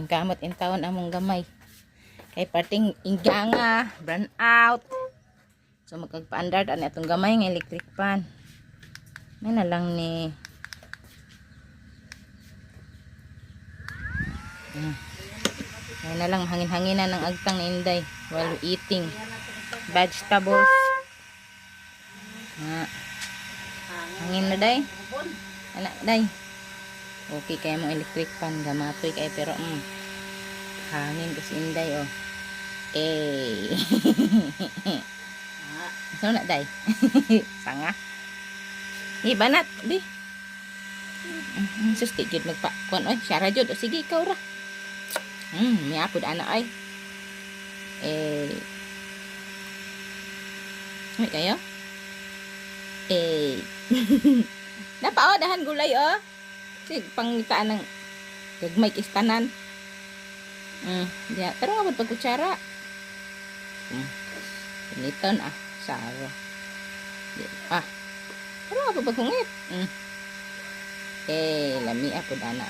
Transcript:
Ning kamot in taon among gamay. Kay parting inganga, burn out. So magkagpaandar ani atong gamay nga electric pan. May na lang ni May na lang hangin-hanginan ng agtang ni Inday while eating vegetables. Hangin na day. Anak day. Okay kaya mo electric pan gamatoy kay pero hangin kasi Inday oh. So na day. Sanga. Banat di. Sus tigid magpa kuan oy, syara jud o sige ikaw ra. Miapod ana ay. May kayo? Napa dahan gulay oh. Sig pangitaan ng gagmay kistanan. Diya, pero nga pagkutsara. Piniton saro. Di pero nga pagkungit. Lami apod ana.